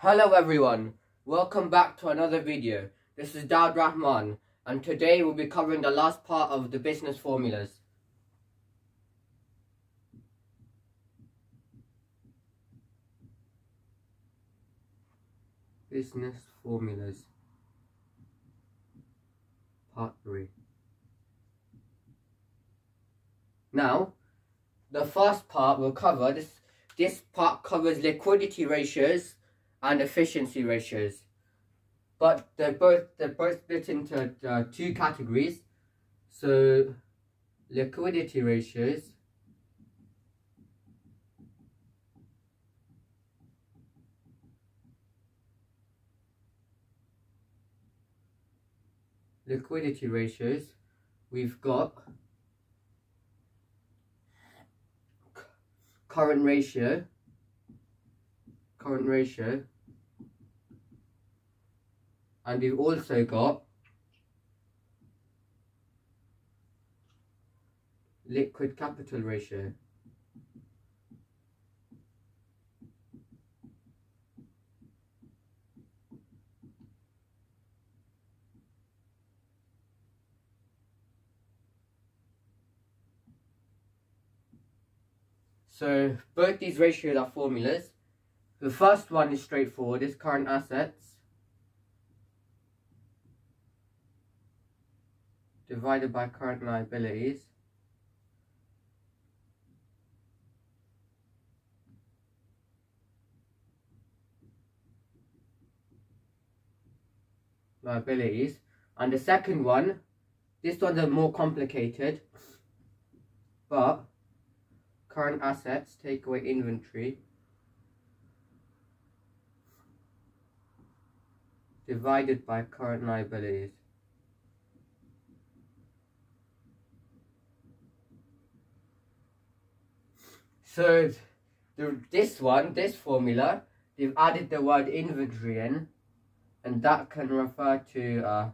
Hello everyone, welcome back to another video. This is Daud Rahman and today we'll be covering the last part of the business formulas. Business formulas, part 3. Now, the first part we'll cover, this part covers liquidity ratios and efficiency ratios. But they're both split into two categories. So liquidity ratios we've got current ratio, and we've also got liquid capital ratio. So both these ratios are formulas. The first one is straightforward, is current assets divided by current liabilities and the second one, this one's a more complicated, but current assets take away inventory divided by current liabilities. So this formula, they've added the word inventory in, and that can refer to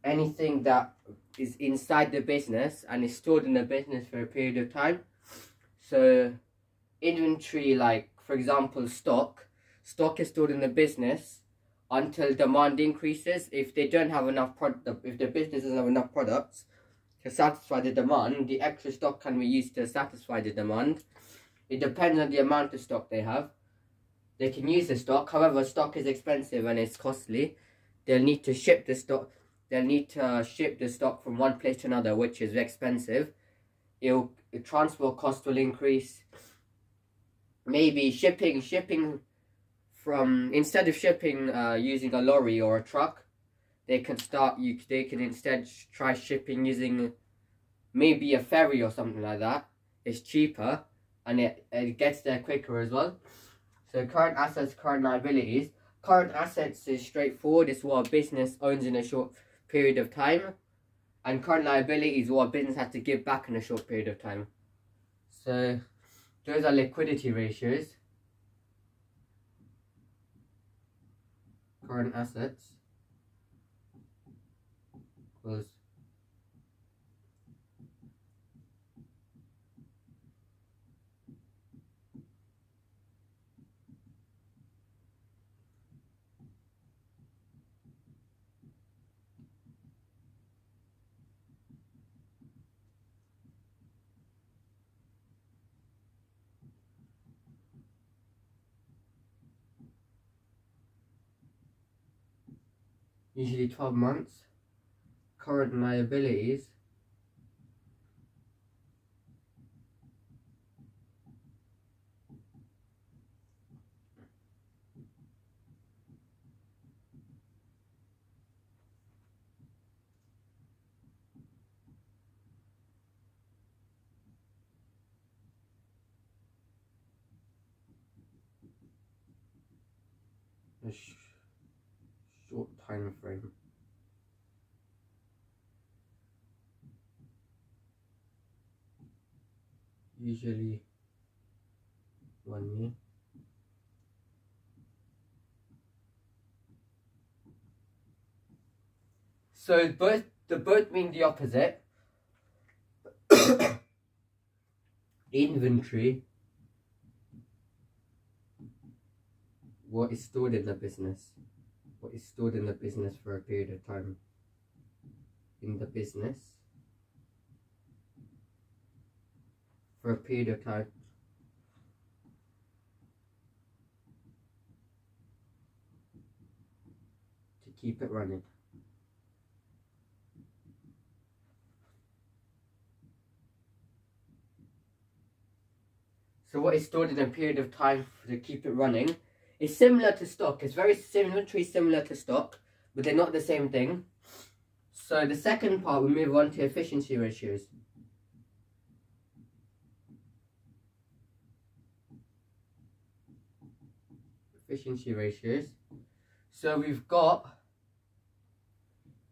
anything that is inside the business and is stored in the business for a period of time. So inventory, like for example stock is stored in the business until demand increases. If they don't have enough if the business doesn't have enough products to satisfy the demand, the extra stock can be used to satisfy the demand. It depends on the amount of stock they have. They can use the stock, however stock is expensive and it's costly. They'll need to ship the stock. They'll need to ship the stock from one place to another, which is expensive. The transport cost will increase. Maybe shipping from, instead of shipping using a lorry or a truck, they can instead try shipping using maybe a ferry or something like that. It's cheaper and it gets there quicker as well. So current assets, current liabilities. Current assets is straightforward. It's what a business owns in a short period of time. And current liability is what a business has to give back in a short period of time. So those are liquidity ratios. Current assets equals usually 12 months. Current liabilities a short time frame. Usually 1 year. So both mean the opposite. Inventory what is stored in the business. What is stored in the business for a period of time. In the business for a period of time. To keep it running. So what is stored in a period of time to keep it running is similar to stock. It's very similar to stock, but they're not the same thing. So the second part, we move on to efficiency ratios. Efficiency ratios. So we've got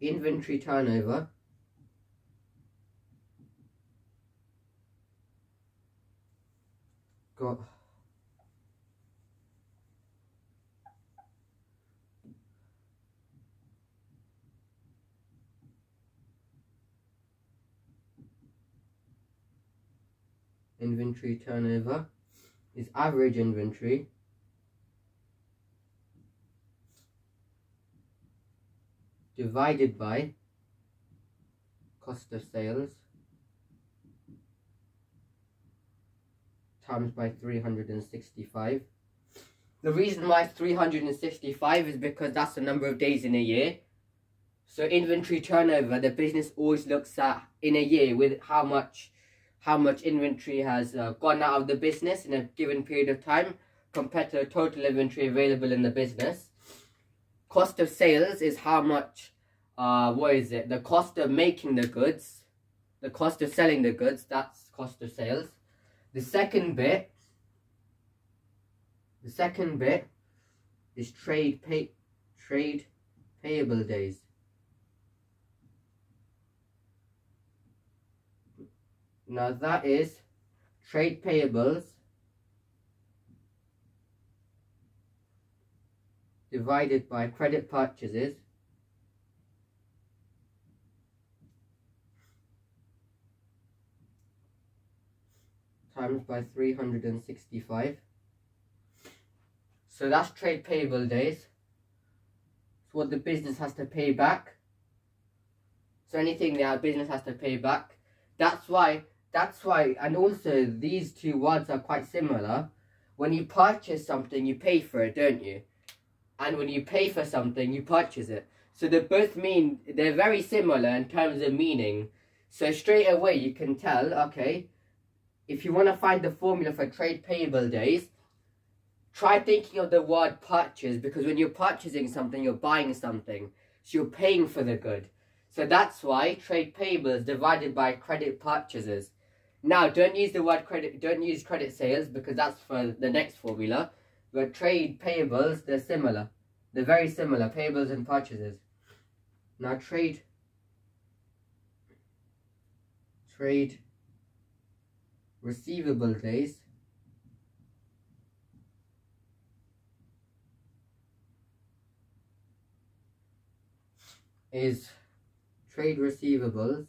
inventory turnover. Got inventory turnover is average inventory divided by cost of sales times by 365. The reason why it's 365 is because that's the number of days in a year. So inventory turnover, the business always looks at in a year with how much inventory has gone out of the business in a given period of time compared to the total inventory available in the business. Cost of sales is how much, the cost of making the goods, the cost of selling the goods, that's cost of sales. The second bit is trade payable days. Now that is trade payables divided by credit purchases times by 365. So that's trade payable days. It's what the business has to pay back. So anything that business has to pay back. That's why, and also these two words are quite similar. When you purchase something, you pay for it, don't you? And when you pay for something, you purchase it. So they both mean, they're very similar in terms of meaning. So straight away you can tell, okay, if you want to find the formula for trade payable days, try thinking of the word purchase, because when you're purchasing something, you're buying something. So you're paying for the good. So that's why trade payables divided by credit purchases. Now, don't use the word credit, don't use credit sales, because that's for the next formula. But trade payables, they're similar. They're very similar, payables and purchases. Now trade receivable days is trade receivables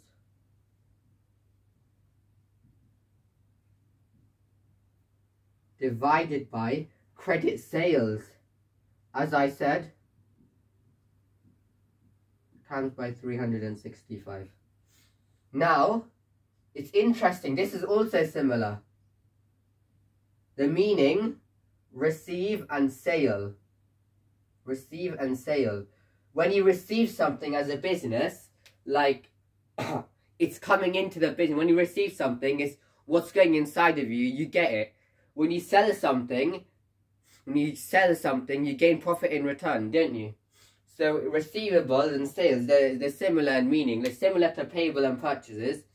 divided by credit sales, as I said, times by 365. Now, it's interesting, this is also similar. The meaning, receive and sale. Receive and sale. When you receive something as a business, like, it's coming into the business. When you receive something, it's what's going inside of you, you get it. When you sell something, you gain profit in return, don't you? So receivables and sales, they're similar in meaning. They're similar to payable and purchases.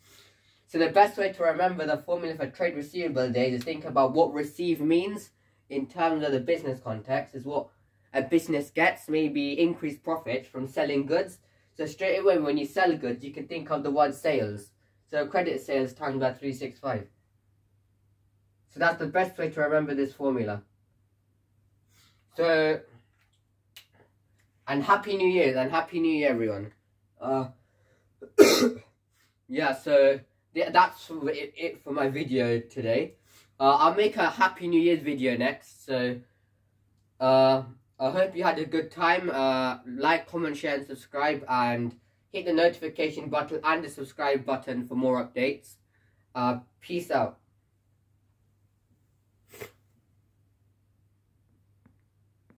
So the best way to remember the formula for trade receivable days is think about what receive means in terms of the business context, is what a business gets, maybe increased profit from selling goods. So straight away when you sell goods, you can think of the word sales. So credit sales times by 365. So that's the best way to remember this formula. So, and Happy New Year, everyone. Yeah, so that's it for my video today. I'll make a Happy New Year's video next, so I hope you had a good time. Like, comment, share, and subscribe, and hit the notification button and the subscribe button for more updates. Peace out.